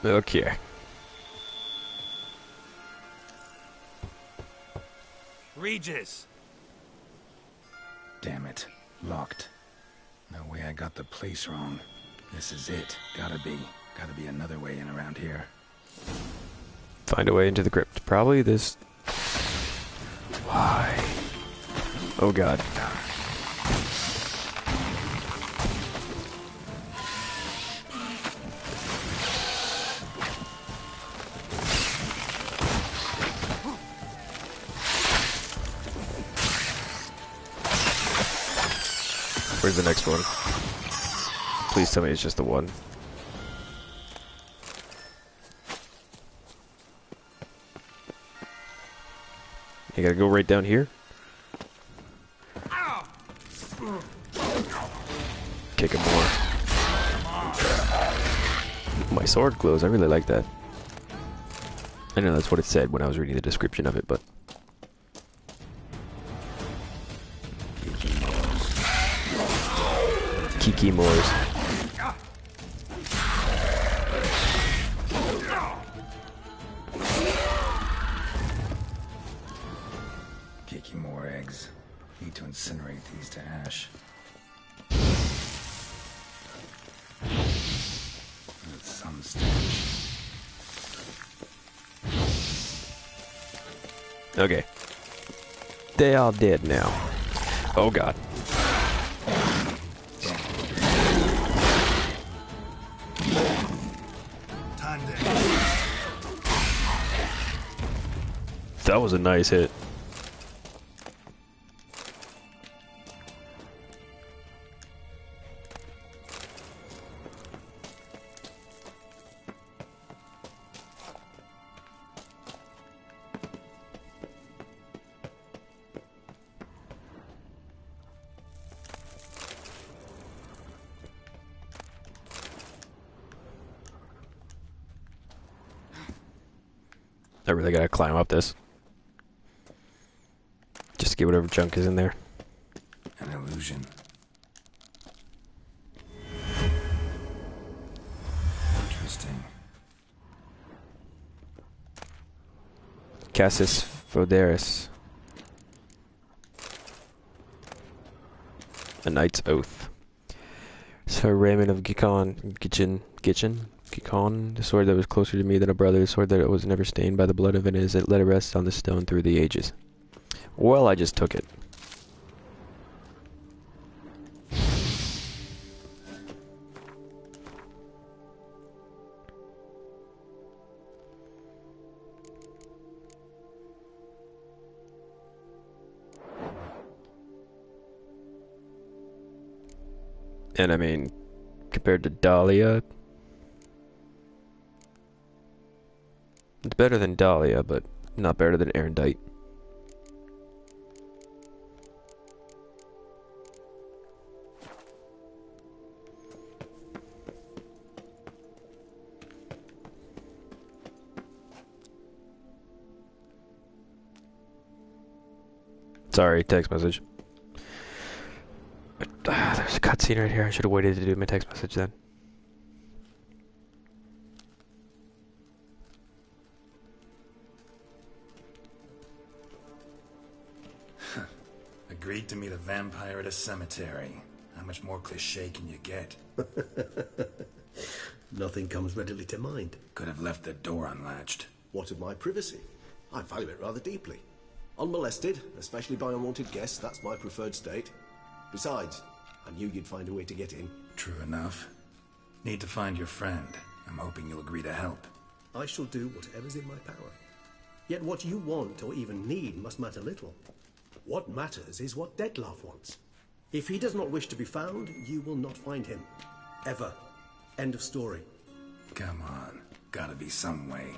Okay. Regis! Damn it. Locked. No way I got the place wrong. This is it. Gotta be another way in around here. Find a way into the crypt. Probably this... Why? Oh god. Where's the next one? Please tell me it's just the one. You gotta go right down here? Kick him more. My sword glows, I really like that. I know that's what it said when I was reading the description of it, but... Kiki Moors. Kiki more eggs. Need to incinerate these to ash. That's some stench. Okay. They all dead now. Oh god. That was a nice hit. I really gotta climb up this. Just to get whatever junk is in there. An illusion. Interesting. Cassis Foederis. A Knight's Oath. Sir Raymond of Gicon, the sword that was closer to me than a brother, the sword that was never stained by the blood of enemies, it let it rest on the stone through the ages. Well, I just took it. And I mean, compared to Dahlia, it's better than Dahlia, but not better than Erendite. Sorry, text message. There's a cutscene right here. I should have waited to do my text message then. Agreed to meet a vampire at a cemetery. How much more cliché can you get? Nothing comes readily to mind. Could have left the door unlatched. What of my privacy? I value it rather deeply. Unmolested, especially by unwanted guests, that's my preferred state. Besides, I knew you'd find a way to get in. True enough. Need to find your friend. I'm hoping you'll agree to help. I shall do whatever's in my power. Yet what you want or even need must matter little. What matters is what Dettlaff wants. If he does not wish to be found, you will not find him. Ever. End of story. Come on. Gotta be some way.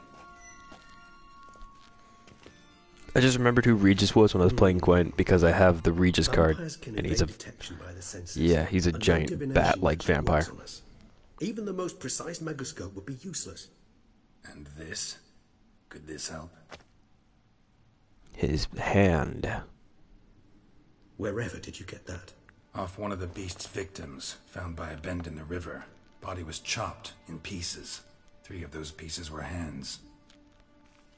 I just remembered who Regis was when I was playing Gwent because I have the Regis card, and he's a he's a giant bat-like vampire. Even the most precise megoscope would be useless. And this? Could this help? His hand. Wherever did you get that? Off one of the beast's victims, found by a bend in the river. Body was chopped in pieces. 3 of those pieces were hands.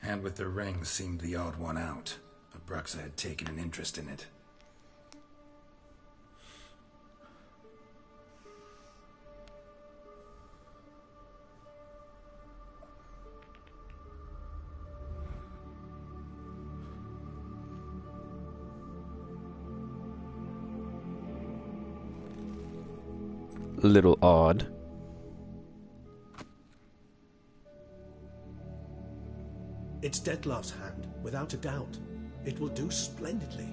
And with the ring seemed the odd one out. Abruxa had taken an interest in it. Little odd. It's Dettlar's hand, without a doubt. It will do splendidly.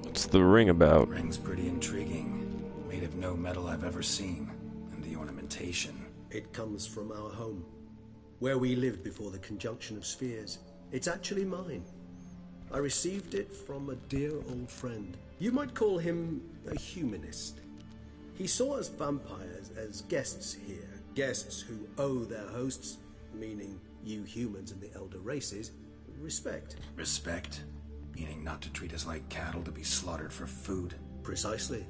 What's the ring about? Ring's pretty intriguing. Made of no metal I've ever seen. And the ornamentation. It comes from our home, where we lived before the conjunction of spheres. It's actually mine. I received it from a dear old friend. You might call him a humanist. He saw us vampires as guests here. Guests who owe their hosts, meaning you humans and the elder races, respect. Respect? Meaning not to treat us like cattle to be slaughtered for food? Precisely.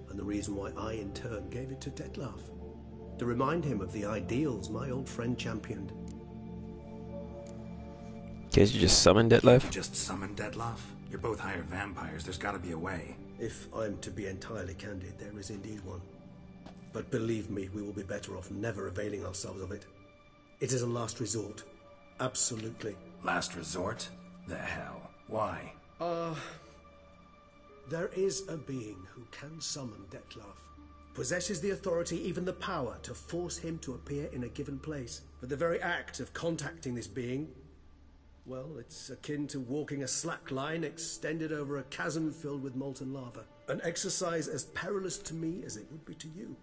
And the reason why I, in turn, gave it to Dettlar. To remind him of the ideals my old friend championed. Can't you just summon Dettlar? You just summon Dettlar? You're both hired vampires. There's gotta be a way. If I'm to be entirely candid, there is indeed one. But believe me, we will be better off never availing ourselves of it. It is a last resort. Absolutely. Last resort? The hell? Why? There is a being who can summon Dettlar. Possesses the authority, even the power, to force him to appear in a given place. But the very act of contacting this being, well, it's akin to walking a slack line extended over a chasm filled with molten lava. An exercise as perilous to me as it would be to you.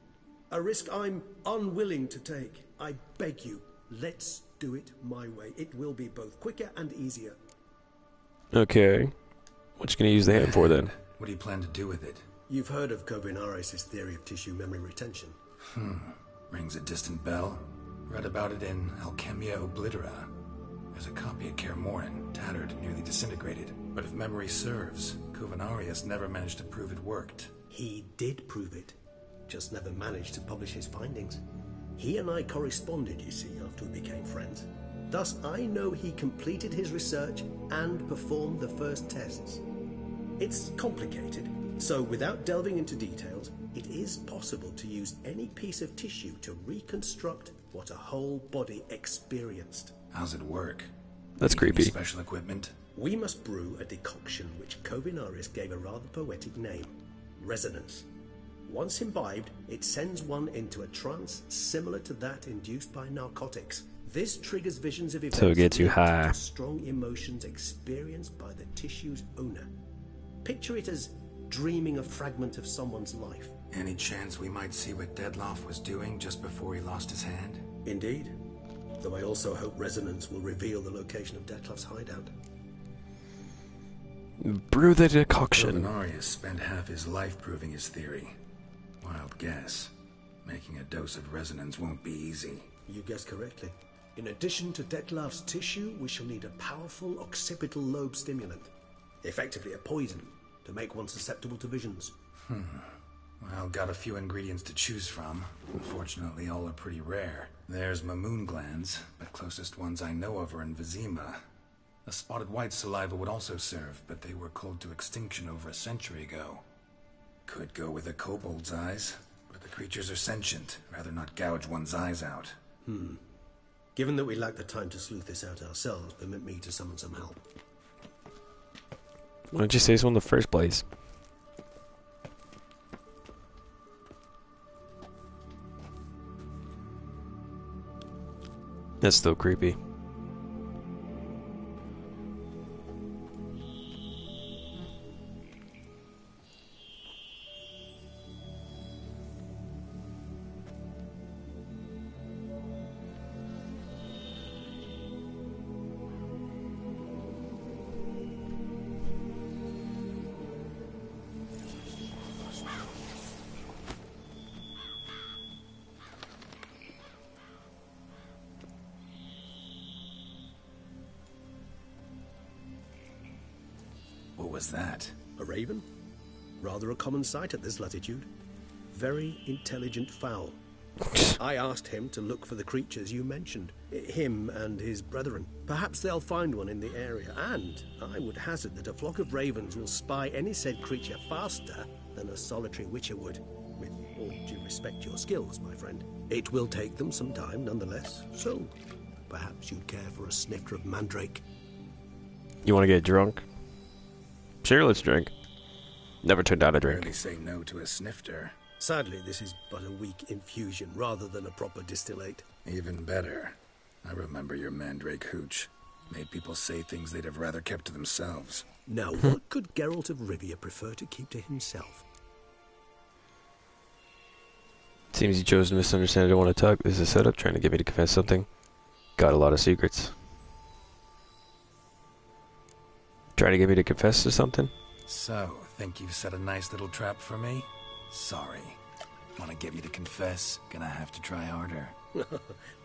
A risk I'm unwilling to take. I beg you, let's do it my way. It will be both quicker and easier. Okay. What you gonna use the hand for then? What do you plan to do with it? You've heard of Kovinaris' theory of tissue memory retention. Rings a distant bell. Read about it in Alchemia Oblitera. There's a copy at Kaer Morhen, tattered and nearly disintegrated. But if memory serves, Kovinaris never managed to prove it worked. He did prove it, just never managed to publish his findings. He and I corresponded, you see, after we became friends. Thus, I know he completed his research and performed the first tests. It's complicated, so without delving into details, it is possible to use any piece of tissue to reconstruct what a whole body experienced. How's it work? That's Need any creepy. Special equipment? We must brew a decoction which Kovinaris gave a rather poetic name, resonance. Once imbibed, it sends one into a trance similar to that induced by narcotics. This triggers visions of events So it gets you linked high. to strong emotions experienced by the tissue's owner. Picture it as dreaming a fragment of someone's life. Any chance we might see what Dettlar was doing just before he lost his hand? Indeed. Though I also hope resonance will reveal the location of Dettlar's hideout. Brew the decoction. Kovinaris spent half his life proving his theory. Wild guess. Making a dose of resonance won't be easy. You guessed correctly. In addition to Dettlar's tissue, we shall need a powerful occipital lobe stimulant. Effectively a poison, to make one susceptible to visions. Well, got a few ingredients to choose from. Unfortunately, all are pretty rare. There's Mamoon glands, but closest ones I know of are in Vizima. A spotted white saliva would also serve, but they were cold to extinction over a century ago. Could go with a kobold's eyes, but the creatures are sentient. Rather not gouge one's eyes out. Given that we lack the time to sleuth this out ourselves, permit me to summon some help. Why don't you say so in the first place? That's still creepy. What was that? A raven? Rather a common sight at this latitude. very intelligent fowl. I asked him to look for the creatures you mentioned, him and his brethren. Perhaps they'll find one in the area, and I would hazard that a flock of ravens will spy any said creature faster than a solitary witcher would. With all due respect to your skills, my friend. It will take them some time, nonetheless, so perhaps you'd care for a snifter of mandrake. You want to get drunk? Sure, let's drink. Never turned down a drink. Rarely say no to a snifter. Sadly, this is but a weak infusion rather than a proper distillate. Even better. I remember your mandrake hooch. Made people say things they'd have rather kept to themselves. Now, what could Geralt of Rivia prefer to keep to himself? Seems you chose to misunderstand. I don't want to talk. This is a setup, trying to get me to confess something. Got a lot of secrets. Trying to get me to confess to something? So, think you've set a nice little trap for me? Sorry. Want to get me to confess? Gonna have to try harder.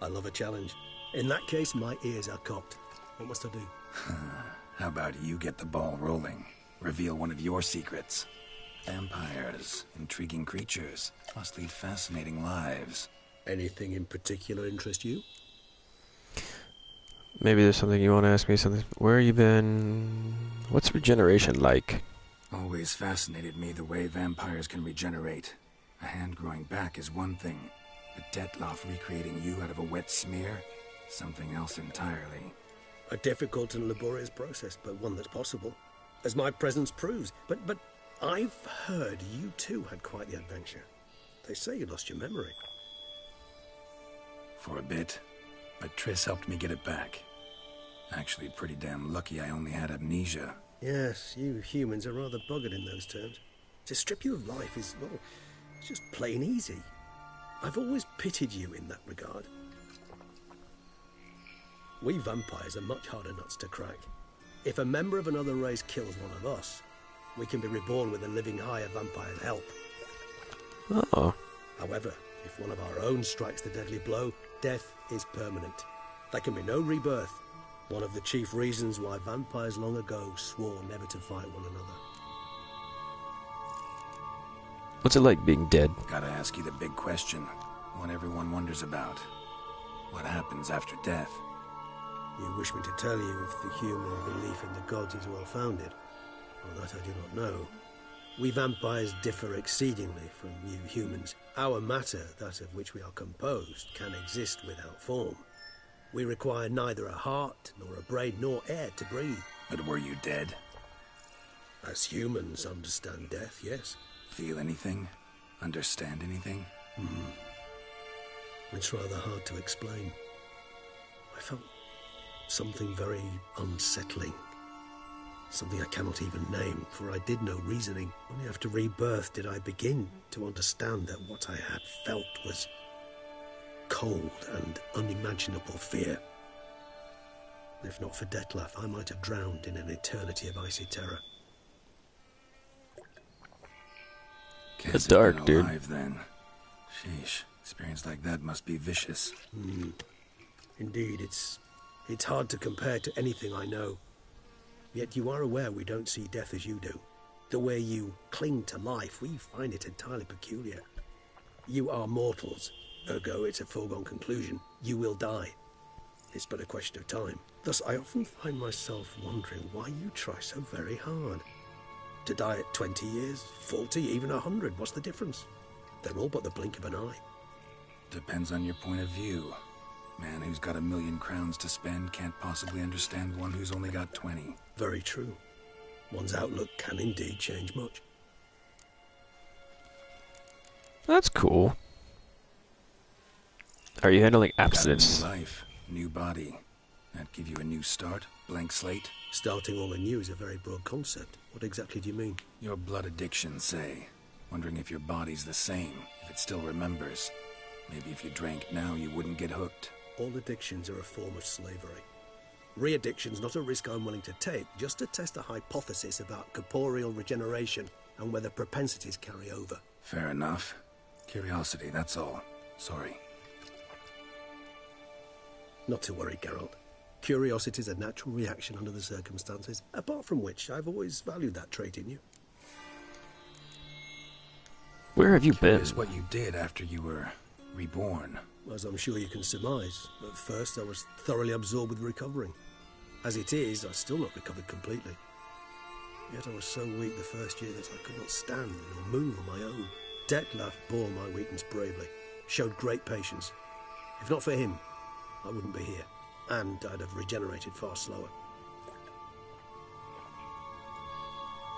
I love a challenge. In that case, my ears are cocked. What must I do? How about you get the ball rolling? Reveal one of your secrets. Vampires, intriguing creatures, must lead fascinating lives. Anything in particular interest you? Maybe there's something you want to ask me. Something. Where you been? What's regeneration like? Always fascinated me the way vampires can regenerate. A hand growing back is one thing, but Detloff recreating you out of a wet smear? Something else entirely. A difficult and laborious process, but one that's possible, as my presence proves. But I've heard you too had quite the adventure. They say you lost your memory. For a bit, but Triss helped me get it back. Actually, pretty damn lucky I only had amnesia. Yes, you humans are rather buggered in those terms. To strip you of life is, well, it's just plain easy. I've always pitied you in that regard. We vampires are much harder nuts to crack. If a member of another race kills one of us, we can be reborn with a living higher vampire's help. Oh. However, if one of our own strikes the deadly blow, death is permanent. There can be no rebirth. One of the chief reasons why vampires long ago swore never to fight one another. What's it like being dead? Gotta ask you the big question, one everyone wonders about. What happens after death? You wish me to tell you if the human belief in the gods is well founded? Well, that I do not know. We vampires differ exceedingly from you humans. Our matter, that of which we are composed, can exist without form. We require neither a heart, nor a brain, nor air to breathe. But were you dead? As humans understand death, yes. Feel anything? Understand anything? It's rather hard to explain. I felt something very unsettling. Something I cannot even name, for I did no reasoning. Only after rebirth did I begin to understand that what I had felt was cold and unimaginable fear. If not for Detlaff, I might have drowned in an eternity of icy terror. It's dark, dude. Alive, then. Sheesh, experience like that must be vicious. Indeed, it's hard to compare to anything I know. Yet you are aware we don't see death as you do. The way you cling to life, we find it entirely peculiar. You are mortals, ergo it's a foregone conclusion. You will die. It's but a question of time. Thus, I often find myself wondering why you try so very hard. To die at 20 years, 40, even 100, what's the difference? They're all but the blink of an eye. Depends on your point of view. Man who's got 1,000,000 crowns to spend can't possibly understand one who's only got 20. Very true. One's outlook can indeed change much. That's cool. Are you handling Got a abstinence? new life, new body. That give you a new start, blank slate. Starting all anew is a very broad concept. What exactly do you mean? Your blood addiction, say. Wondering if your body's the same, if it still remembers. Maybe if you drank now, you wouldn't get hooked. All addictions are a form of slavery. Re-addiction's not a risk I'm willing to take, just to test a hypothesis about corporeal regeneration and whether propensities carry over. Fair enough. Curiosity, that's all. Sorry. Not to worry, Geralt. Curiosity is a natural reaction under the circumstances, apart from which I've always valued that trait in you. Where have you been? Curious what you did after you were reborn. As I'm sure you can surmise, at first I was thoroughly absorbed with recovering. As it is, I've still not recovered completely. Yet I was so weak the first year that I could not stand or move on my own. Detlef bore my weakness bravely, showed great patience. If not for him, I wouldn't be here, and I'd have regenerated far slower.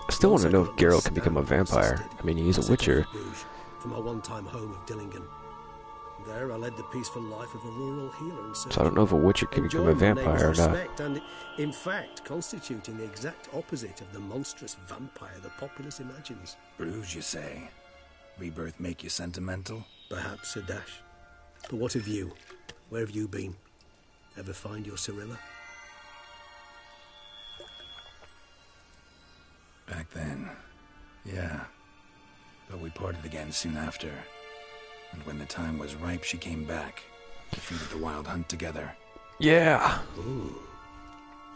I still want to know if Geralt can become a vampire. I mean, he's a witcher. From my one-time home of Dillingen. There I led the peaceful life of a rural healer and So I don't know if a witcher can become a vampire or not. And in fact, constituting the exact opposite of the monstrous vampire the populace imagines. Bruges, you say? Rebirth make you sentimental? Perhaps a dash. But what of you? Where have you been? Ever find your Cirilla? Back then, yeah. But we parted again soon after. And when the time was ripe, she came back. Defeated the Wild Hunt together. Yeah. Ooh.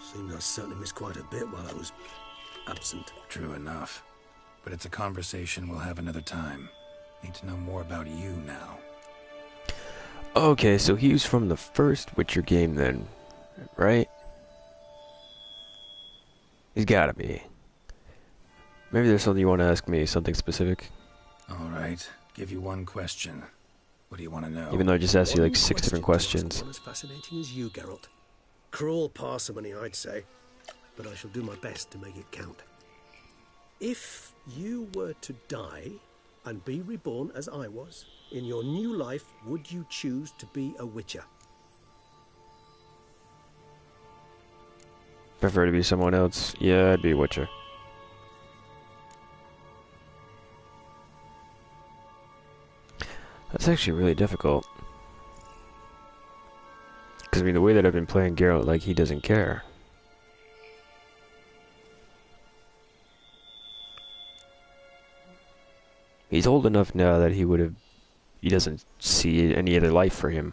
Seems I certainly missed quite a bit while I was absent. True enough. But it's a conversation we'll have another time. Need to know more about you now. Okay, so he's from the first Witcher game then, right? He's gotta be. Maybe there's something you want to ask me, something specific. Alright, give you one question. What do you want to know? Even though I just asked you like One 6 different question questions. to ask one as fascinating as you, Geralt. Cruel parsimony, I'd say. But I shall do my best to make it count. If you were to die and be reborn as I was, in your new life, would you choose to be a Witcher? Prefer to be someone else. Yeah, I'd be a Witcher. That's actually really difficult. Because, I mean, the way that I've been playing Geralt, like, he doesn't care. He's old enough now that he doesn't see any other life for him.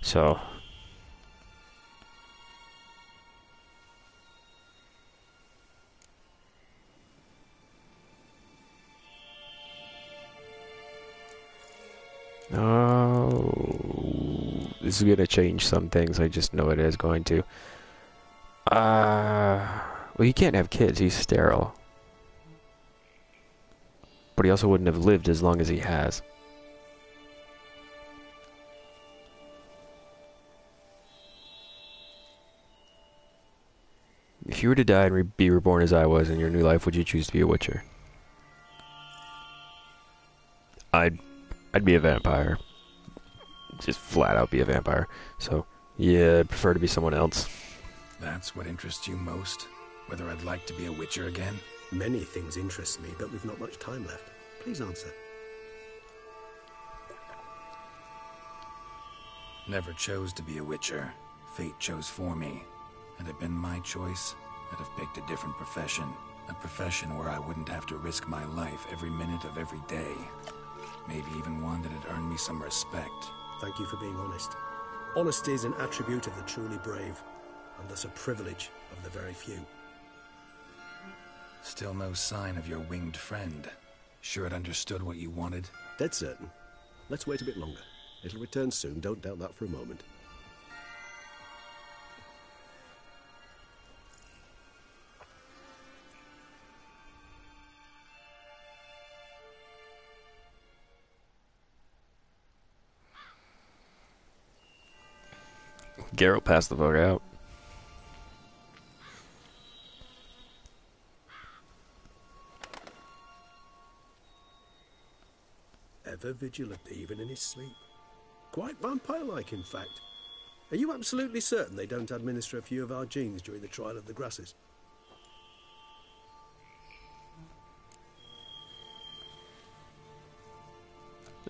So... Oh, this is going to change some things. I just know it is going to. Well, he can't have kids. He's sterile. But he also wouldn't have lived as long as he has. If you were to die and be reborn as I was in your new life, would you choose to be a Witcher? I'd be a vampire. Just flat out be a vampire. So, yeah, I'd prefer to be someone else. That's what interests you most? Whether I'd like to be a Witcher again? Many things interest me, but we've not much time left. Please answer. Never chose to be a Witcher. Fate chose for me. Had it been my choice, I'd have picked a different profession. A profession where I wouldn't have to risk my life every minute of every day. Maybe even one that had earned me some respect. Thank you for being honest. Honesty is an attribute of the truly brave, and thus a privilege of the very few. Still no sign of your winged friend. Sure it understood what you wanted? Dead certain. Let's wait a bit longer. It'll return soon, don't doubt that for a moment. Geralt passed the vote out. Ever vigilant, even in his sleep. Quite vampire-like, in fact. Are you absolutely certain they don't administer a few of our genes during the trial of the grasses?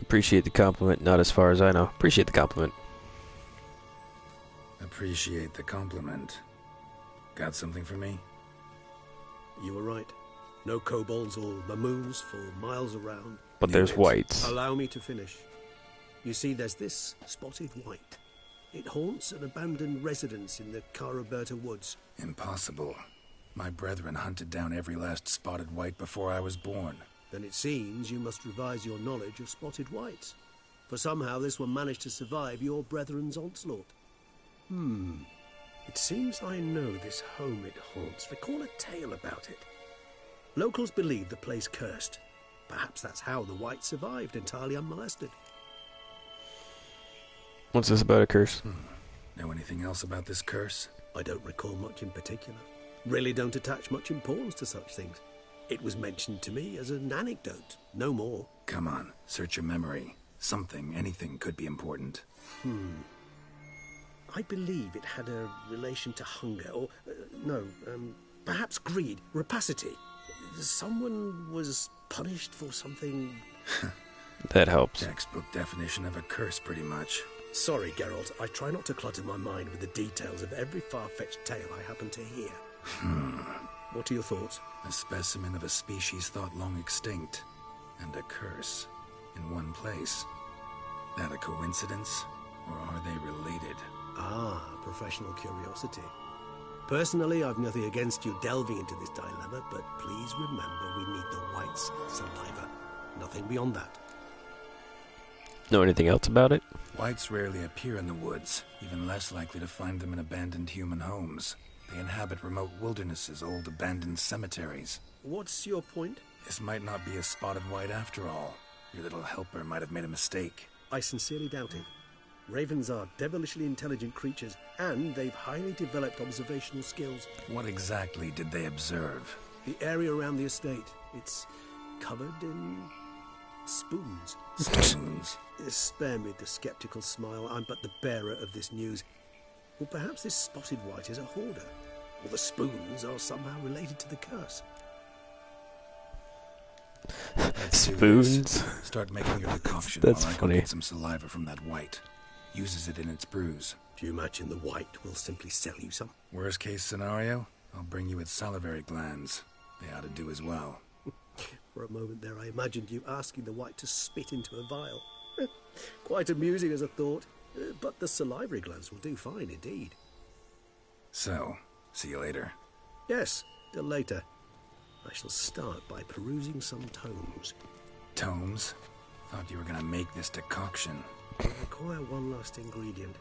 Appreciate the compliment, not as far as I know. Appreciate the compliment. Appreciate the compliment. Got something for me? You were right. No kobolds or mamoons for miles around. But there's whites. Allow me to finish. You see, there's this spotted white. It haunts an abandoned residence in the Caraberta woods. Impossible. My brethren hunted down every last spotted white before I was born. Then it seems you must revise your knowledge of spotted whites. For somehow this one managed to survive your brethren's onslaught. It seems I know this home it haunts. Recall a tale about it. Locals believe the place cursed. Perhaps that's how the whites survived entirely unmolested. What's this about a curse? Know anything else about this curse? I don't recall much in particular. Really don't attach much importance to such things. It was mentioned to me as an anecdote, no more. Come on, search your memory. Something, anything could be important. I believe it had a relation to hunger, or, perhaps greed, rapacity. Someone was punished for something... That helps. Textbook definition of a curse, pretty much. Sorry, Geralt, I try not to clutter my mind with the details of every far-fetched tale I happen to hear. What are your thoughts? A specimen of a species thought long extinct, and a curse in one place. That a coincidence, or are they related? Ah, professional curiosity. Personally, I've nothing against you delving into this dilemma, but please remember we need the whites' saliva. Nothing beyond that. Know anything else about it? Whites rarely appear in the woods, even less likely to find them in abandoned human homes. They inhabit remote wildernesses, old abandoned cemeteries. What's your point? This might not be a spotted white after all. Your little helper might have made a mistake. I sincerely doubt it. Ravens are devilishly intelligent creatures, and they've highly developed observational skills. What exactly did they observe? The area around the estate, it's covered in spoons. Spoons? Spare me the skeptical smile. I'm but the bearer of this news. Or perhaps this spotted white is a hoarder, or the spoons are somehow related to the curse. Spoons? Start making your decoction That's while I go funny. get some saliva from that white. Uses it in its brews. Do you imagine the white will simply sell you some? Worst case scenario, I'll bring you its salivary glands. They ought to do as well. For a moment there I imagined you asking the white to spit into a vial. Quite amusing as a thought, but the salivary glands will do fine indeed. So, see you later. Yes, till later. I shall start by perusing some tomes. Tomes? Thought you were gonna make this decoction. I require one last ingredient.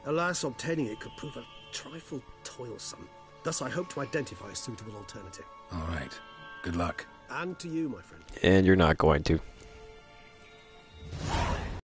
Alas, obtaining it could prove a trifle toilsome. Thus I hope to identify a suitable alternative. All right. Good luck. And to you, my friend. And you're not going to.